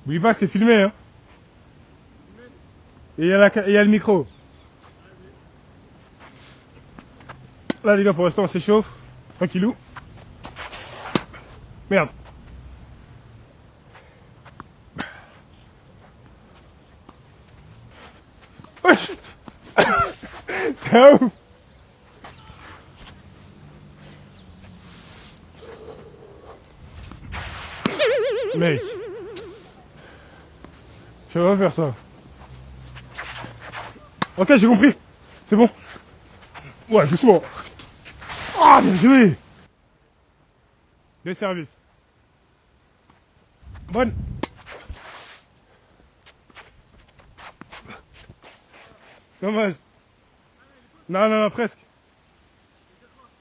N'oublie pas que c'est filmé, hein. Et il y a le micro. Là les gars, pour l'instant on s'échauffe. Tranquillou. Merde. Wesh. T'es où? Mec. Je vais pas faire ça. Ok, j'ai compris. C'est bon. Ouais, doucement. Ah, bien joué. Deux services. Bonne. Dommage. Non, non, non, presque.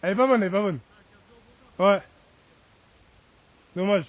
Elle est pas bonne, elle est pas bonne. Ouais. Dommage.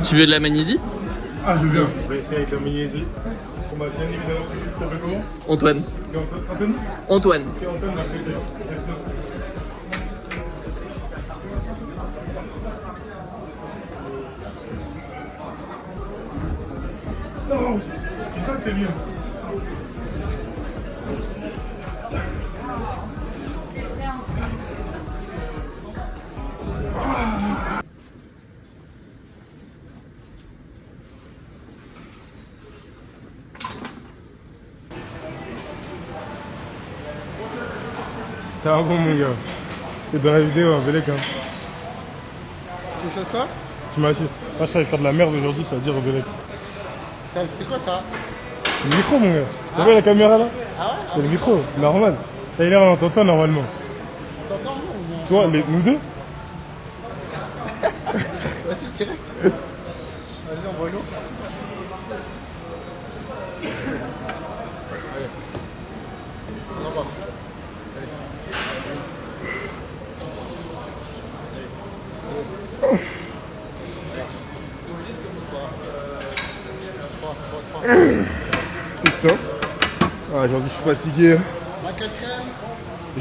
Tu veux de la magnésie? Ah, je veux bien. On va essayer avec la magnésie. On va bien évidemment. Ça fait comment? Antoine. Anthony? Antoine. Ok, Antoine, merci. Non, c'est ça que c'est bien. T'es un bon mon gars. T'es dans la vidéo, un Belek hein. Tu fais quoi? Tu m'as assis. Moi je savais faire de la merde aujourd'hui, ça veut dire au Belek. C'est quoi ça? Le micro mon gars. T'as vu la caméra là? Ah ouais? C'est le micro, normal. Ça a l'air d'entendre ça normalement. T'entends ou bien? Toi, nous deux? Vas-y, direct. Vas-y, envoie-nous. Allez. On en va. Putain. Ah, aujourd'hui je suis fatigué. La quatrième,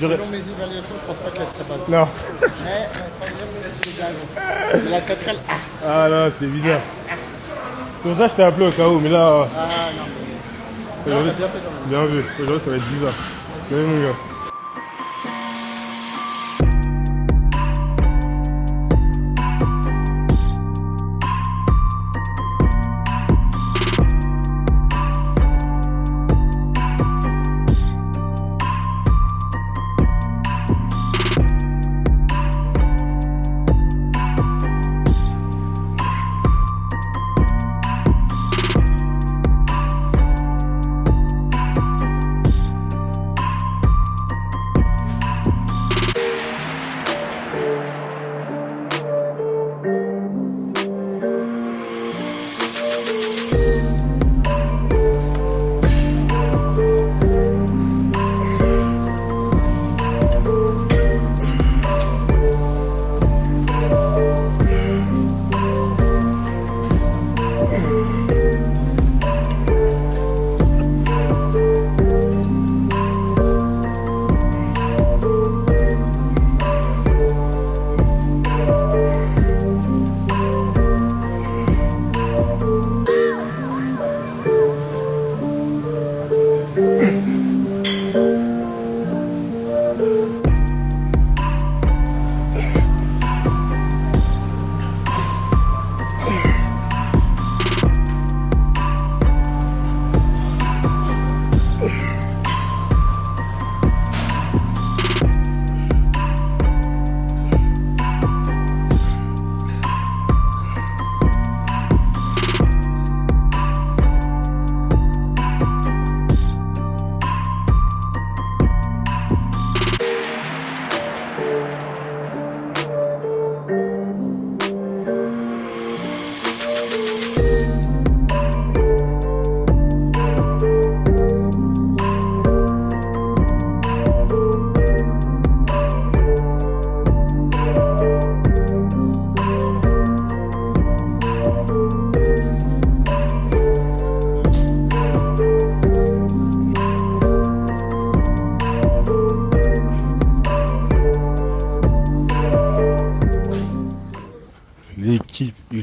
J'aurais... selon mes évaluations, je pense pas qu'elle serait pas bonne. Non. Mais c'est les gars. Mais la quatrième, Ah là, c'est bizarre. C'est pour ça que je t'ai appelé au cas où, mais là... ah non. Aujourd'hui, Bien fait quand même. bien vu. Aujourd'hui ça va être bizarre. Salut mon gars.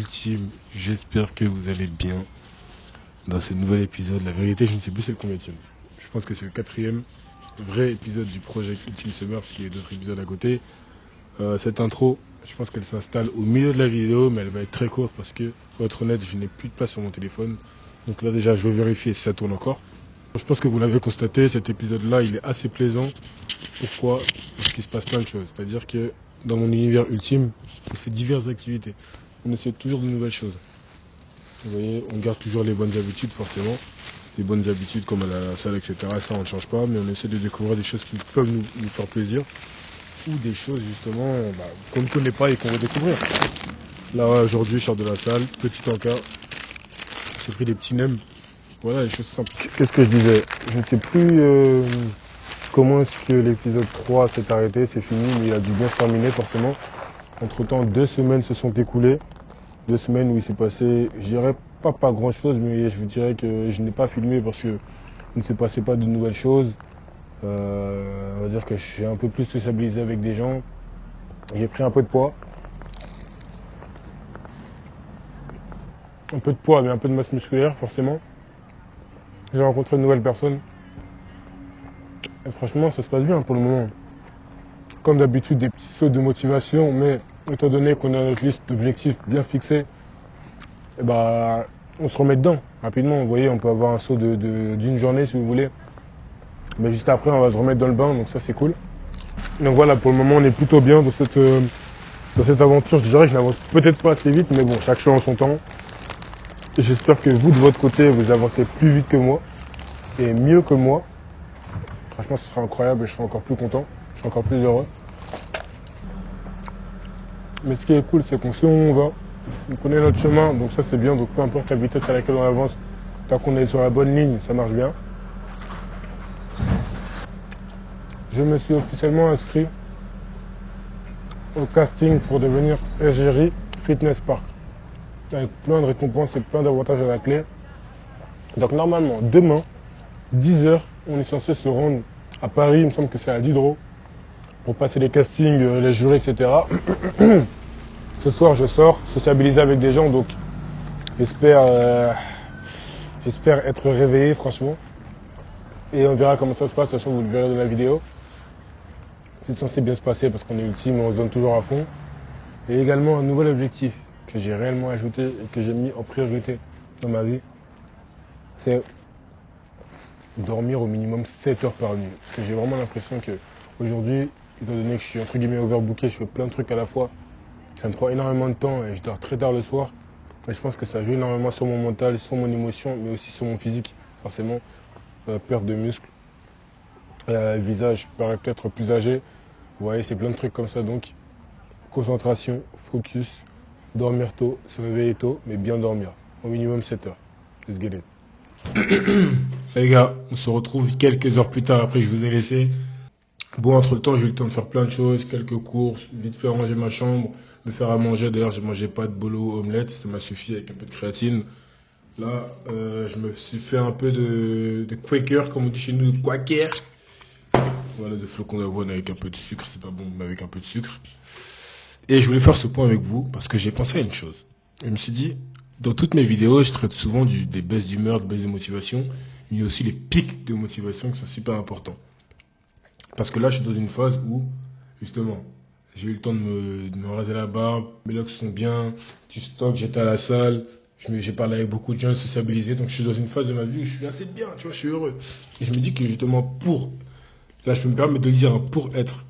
Ultime, j'espère que vous allez bien dans ce nouvel épisode. La vérité, je ne sais plus c'est le combienième. Je pense que c'est le 4e vrai épisode du projet Ultime Summer, parce qu'il y a d'autres épisodes à côté. Cette intro, je pense qu'elle s'installe au milieu de la vidéo, mais elle va être très courte parce que, pour être honnête, je n'ai plus de place sur mon téléphone. Donc là déjà, je vais vérifier si ça tourne encore. Je pense que vous l'avez constaté, cet épisode-là, il est assez plaisant. Pourquoi ? Parce qu'il se passe plein de choses. C'est-à-dire que dans mon univers ultime, on fait diverses activités. On essaie toujours de nouvelles choses. Vous voyez, on garde toujours les bonnes habitudes, forcément. Les bonnes habitudes comme aller à la salle, etc. Ça, on ne change pas, mais on essaie de découvrir des choses qui peuvent nous faire plaisir. Ou des choses, justement, qu'on ne connaît pas et qu'on veut découvrir. Là, aujourd'hui, je sors de la salle, petit encas. J'ai pris des petits nems. Voilà, les choses simples. Qu'est-ce que je disais ? Je ne sais plus comment est-ce que l'épisode 3 s'est arrêté, c'est fini, mais il a dû bien se terminer, forcément. Entre-temps, 2 semaines se sont écoulées. 2 semaines où il s'est passé, je dirais pas grand chose, mais je vous dirais que je n'ai pas filmé parce que il ne s'est passé pas de nouvelles choses. On va dire que j'ai un peu plus sociabilisé avec des gens. J'ai pris un peu de poids. Un peu de poids, mais un peu de masse musculaire, forcément. J'ai rencontré de nouvelles personnes. Et franchement, ça se passe bien pour le moment. Comme d'habitude, des petits sauts de motivation, mais étant donné qu'on a notre liste d'objectifs bien fixée, on se remet dedans rapidement. Vous voyez, on peut avoir un saut d'une journée si vous voulez. Mais juste après, on va se remettre dans le bain, donc ça c'est cool. Donc voilà, pour le moment, on est plutôt bien dans cette aventure. Je dirais que je n'avance peut-être pas assez vite, mais bon, chaque chose en son temps. J'espère que vous, de votre côté, vous avancez plus vite que moi et mieux que moi. Franchement, ce sera incroyable et je serai encore plus content. Je serai encore plus heureux. Mais ce qui est cool, c'est qu'on sait où on va. On connaît notre chemin, donc ça c'est bien. Donc peu importe la vitesse à laquelle on avance, tant qu'on est sur la bonne ligne, ça marche bien. Je me suis officiellement inscrit au casting pour devenir égérie Fitness Park. Avec plein de récompenses et plein d'avantages à la clé. Donc normalement, demain, 10h, on est censé se rendre à Paris, il me semble que c'est à Diderot, pour passer les castings, les jurys, etc. Ce soir, je sors, sociabiliser avec des gens, donc j'espère être réveillé, franchement. Et on verra comment ça se passe, de toute façon, vous le verrez dans la vidéo. C'est censé bien se passer parce qu'on est ultime, on se donne toujours à fond. Et également un nouvel objectif que j'ai réellement ajouté et que j'ai mis en priorité dans ma vie, c'est dormir au minimum 7 heures par nuit. Parce que j'ai vraiment l'impression que aujourd'hui, étant donné que je suis entre guillemets overbooké, je fais plein de trucs à la fois, ça me prend énormément de temps et je dors très tard le soir. Et je pense que ça joue énormément sur mon mental, sur mon émotion, mais aussi sur mon physique, forcément. Perte de muscles, visage paraît peut-être plus âgé. Vous voyez, c'est plein de trucs comme ça. Donc, concentration, focus, dormir tôt, se réveiller tôt, mais bien dormir. Au minimum 7 heures. Let's get it. Les gars, on se retrouve quelques heures plus tard après que je vous ai laissé. Bon, entre le temps, j'ai eu le temps de faire plein de choses, quelques courses, vite fait ranger ma chambre, me faire à manger. D'ailleurs, je mangeais pas de bolo omelette, ça m'a suffi avec un peu de créatine. Là, je me suis fait un peu de Quaker, comme on dit chez nous, Quaker. Voilà, de flocons d'avoine avec un peu de sucre, c'est pas bon, mais avec un peu de sucre. Et je voulais faire ce point avec vous, parce que j'ai pensé à une chose. Je me suis dit, dans toutes mes vidéos, je traite souvent des baisses d'humeur, des baisses de motivation, mais aussi les pics de motivation qui sont super importants. Parce que là, je suis dans une phase où, justement, j'ai eu le temps de me raser la barbe, mes locks sont bien, du stock, j'étais à la salle, j'ai parlé avec beaucoup de gens, sociabilisé, donc je suis dans une phase de ma vie où je suis assez bien, tu vois, je suis heureux. Et je me dis que justement là je peux me permettre de dire, pour être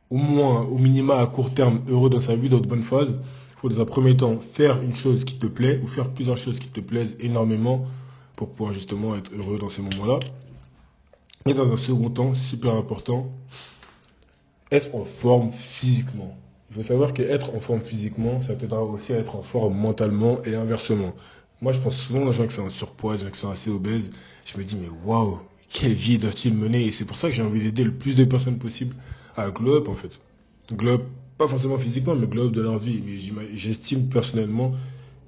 au moins, au minima à court terme, heureux dans sa vie, dans de bonnes phases, il faut dans un premier temps faire une chose qui te plaît, ou faire plusieurs choses qui te plaisent énormément, pour pouvoir justement être heureux dans ces moments-là. Et dans un second temps, super important, être en forme physiquement. Il faut savoir qu'être en forme physiquement, ça t'aidera aussi à être en forme mentalement et inversement. Moi, je pense souvent aux gens qui sont en surpoids, aux gens qui sont assez obèses. Je me dis, mais waouh, quelle vie doivent-ils mener? Et c'est pour ça que j'ai envie d'aider le plus de personnes possible à glow up, en fait. Glow up, pas forcément physiquement, mais glow up de leur vie. Mais j'estime personnellement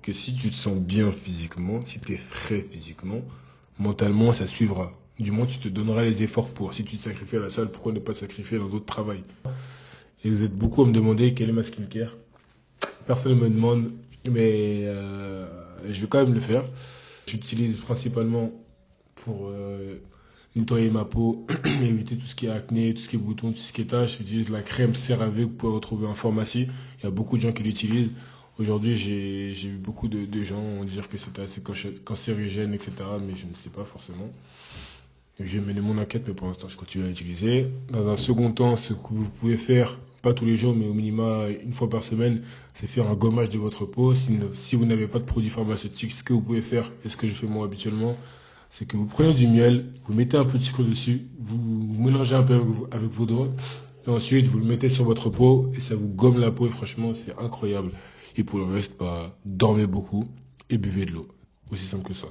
que si tu te sens bien physiquement, si tu es frais physiquement, mentalement, ça suivra. Du moins, tu te donneras les efforts pour. Si tu te sacrifies à la salle, pourquoi ne pas sacrifier dans d'autres travails? Et vous êtes beaucoup à me demander quelle est ma skincare. Personne ne me demande, mais je vais quand même le faire. J'utilise principalement pour nettoyer ma peau, éviter tout ce qui est acné, tout ce qui est boutons, tout ce qui est taches. J'utilise la crème CeraVe que vous pouvez retrouver en pharmacie. Il y a beaucoup de gens qui l'utilisent. Aujourd'hui, j'ai vu beaucoup de gens dire que c'était assez cancérigène, etc. Mais je ne sais pas forcément. Donc, j'ai mené mon enquête, mais pour l'instant, je continue à l'utiliser. Dans un second temps, ce que vous pouvez faire, pas tous les jours, mais au minimum une fois par semaine, c'est faire un gommage de votre peau. Si vous n'avez pas de produits pharmaceutiques, ce que vous pouvez faire, et ce que je fais moi habituellement, c'est que vous prenez du miel, vous mettez un peu de sucre dessus, vous mélangez un peu avec vos doigts, et ensuite vous le mettez sur votre peau, et ça vous gomme la peau, et franchement, c'est incroyable. Et pour le reste, dormez beaucoup et buvez de l'eau. Aussi simple que ça.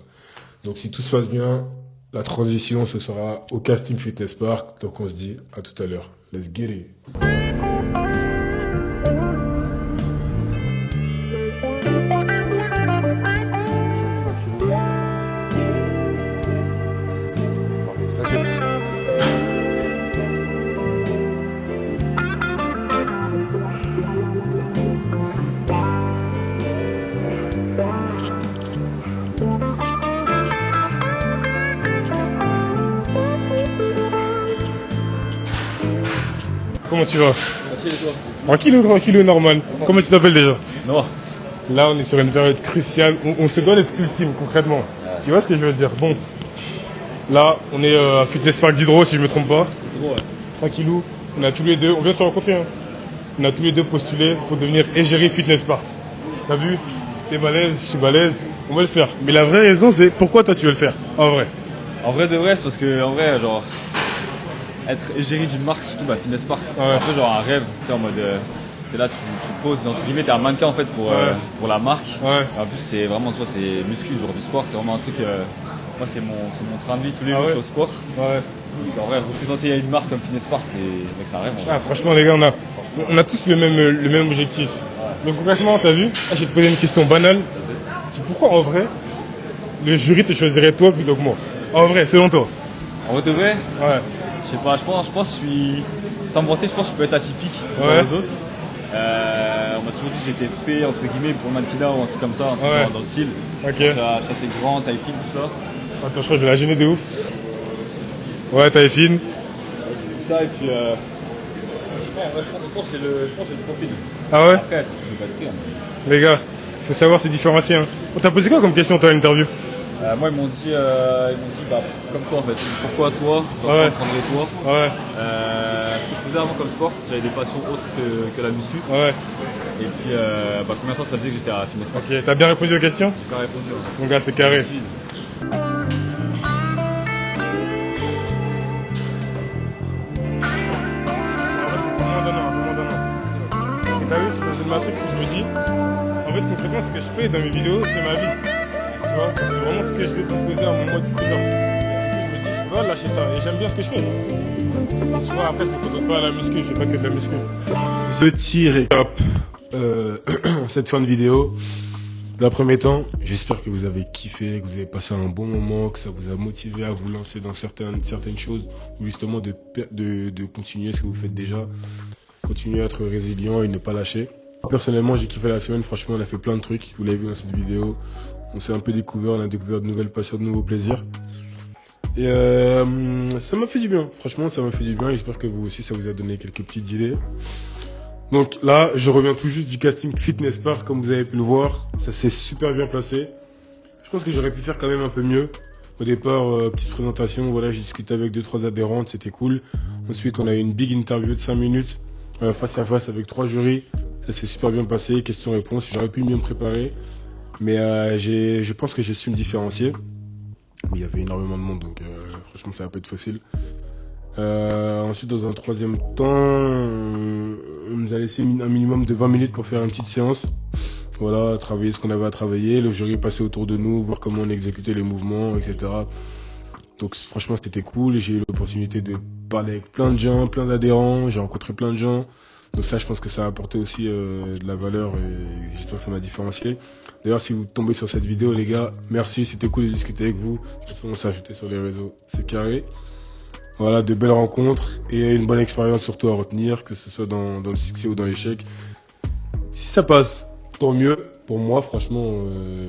Donc si tout se passe bien, la transition, ce sera au Casting Fitness Park. Donc on se dit à tout à l'heure. Let's get it. Comment tu vas? Merci et toi? Tranquille ou normal? Comment tu t'appelles déjà? Noah. Là, on est sur une période cruciale où on se doit d'être ultime, concrètement. Ouais. Tu vois ce que je veux dire? Bon, là, on est à Fitness Park d'Hydro, si je me trompe pas. Hydro, ouais. Tranquillou. On a tous les deux, on vient de se rencontrer, hein. On a tous les deux postulé pour devenir égérie Fitness Park. T'as vu? T'es balèze, je suis balèze, on va le faire. Mais la vraie raison, c'est pourquoi toi tu veux le faire, en vrai? En vrai de vrai, c'est parce que, en vrai, genre, être égérie d'une marque, surtout Fitness Park, Ouais. c'est un peu genre un rêve, tu sais, en mode, t'es là, tu poses, entre guillemets, t'es un mannequin en fait pour la marque. Ouais. Et en plus, c'est vraiment, tu vois, c'est muscu, genre du sport, c'est vraiment un truc, moi, c'est mon train de vie tous les jours, ouais. je suis au sport. Ouais. Donc, en vrai, représenter une marque comme Fitness Park, c'est un rêve. En vrai. Ah, franchement, les gars, on a tous le même objectif. Ouais. Donc, concrètement, t'as vu? Je vais te poser une question banale. C'est pourquoi, en vrai, le jury te choisirait toi plutôt que moi? En vrai, selon toi? En vrai de vrai, Ouais. je sais pas, je pense que je suis, sans me vanter, je pense que je peux être atypique Ouais. dans les autres. On m'a toujours dit que j'étais fait, entre guillemets, pour le mannequinat ou un truc comme ça, un truc Ouais. dans le style. Ok. Je suis assez grand, taille fine, tout ça. Attends, je crois que je vais la gêner de ouf. Ouais, taille fine. Tout ça, et puis ouais, je pense que c'est le profil. Ah ouais? Après, je vais pas être pris, hein. Les gars, faut savoir se différencier, hein. On t'a posé quoi comme question toi à l'interview? Moi, ils m'ont dit, comme toi en fait, pourquoi toi, Ouais. prendrais toi. Ouais. Ce que je faisais avant comme sport, j'avais des passions autres que la muscu. Ouais. Et puis, combien de temps ça faisait que j'étais à Fitness Park? Ok, t'as bien répondu aux questions? J'ai pas répondu. Ouais. Mon gars, c'est carré. Et t'as vu, c'est dans une matrix où je me dis, en fait, concrètement, ce que je fais dans mes vidéos, c'est ma vie. Tu vois, c'est vraiment ce que je vais proposer à mon mode présent. Je me dis, je peux pas lâcher ça. Et j'aime bien ce que je fais. Tu vois, après, je me contente pas à la muscu, je fais pas que de la muscu. Petit récap, cette fin de vidéo. Dans un premier temps, j'espère que vous avez kiffé, que vous avez passé un bon moment, que ça vous a motivé à vous lancer dans certaines choses, ou justement de continuer ce que vous faites déjà, continuer à être résilient et ne pas lâcher. Personnellement, j'ai kiffé la semaine, franchement, on a fait plein de trucs, vous l'avez vu dans cette vidéo, on s'est un peu découvert, on a découvert de nouvelles passions, de nouveaux plaisirs. Et ça m'a fait du bien, franchement, ça m'a fait du bien, j'espère que vous aussi, ça vous a donné quelques petites idées. Donc là, je reviens tout juste du casting Fitness Park, comme vous avez pu le voir. Ça s'est super bien placé. Je pense que j'aurais pu faire quand même un peu mieux. Au départ, petite présentation, voilà, j'ai discuté avec 2-3 adhérentes, c'était cool. Ensuite, on a eu une big interview de 5 minutes, face à face avec 3 jurys. Ça s'est super bien passé, questions-réponses. J'aurais pu mieux me préparer. Mais je pense que j'ai su me différencier. Mais il y avait énormément de monde, donc franchement, ça va pas être facile. Ensuite, dans un troisième temps, on nous a laissé un minimum de 20 minutes pour faire une petite séance. Voilà, travailler ce qu'on avait à travailler. Le jury passait autour de nous, voir comment on exécutait les mouvements, etc. Donc franchement, c'était cool. J'ai eu l'opportunité de parler avec plein de gens, plein d'adhérents. J'ai rencontré plein de gens. Donc ça, je pense que ça a apporté aussi de la valeur et j'espère que ça m'a différencié. D'ailleurs, si vous tombez sur cette vidéo, les gars, merci. C'était cool de discuter avec vous. De toute façon, on s'est ajouté sur les réseaux. C'est carré. Voilà, de belles rencontres et une bonne expérience surtout à retenir, que ce soit dans le succès ou dans l'échec. Si ça passe, tant mieux. Pour moi, franchement,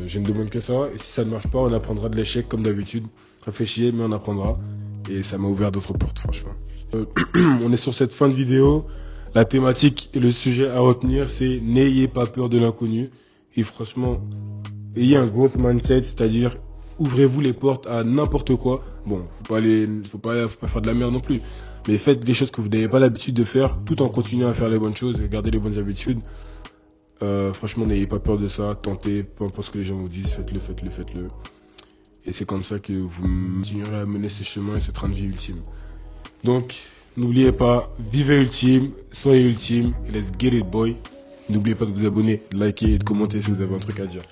je ne demande que ça. Et si ça ne marche pas, on apprendra de l'échec comme d'habitude. Ça fait chier, mais on apprendra. Et ça m'a ouvert d'autres portes, franchement. On est sur cette fin de vidéo. La thématique et le sujet à retenir, c'est n'ayez pas peur de l'inconnu. Et franchement, ayez un growth mindset, c'est-à-dire ouvrez-vous les portes à n'importe quoi. Bon, faut pas faire de la merde non plus. Mais faites des choses que vous n'avez pas l'habitude de faire, tout en continuant à faire les bonnes choses et garder les bonnes habitudes. Franchement, n'ayez pas peur de ça. Tentez, peu importe ce que les gens vous disent, faites-le. Et c'est comme ça que vous continuerez à mener ce chemin et ce train de vie ultime. Donc, n'oubliez pas, vivez ultime, soyez ultime, et let's get it boy. N'oubliez pas de vous abonner, de liker et de commenter si vous avez un truc à dire.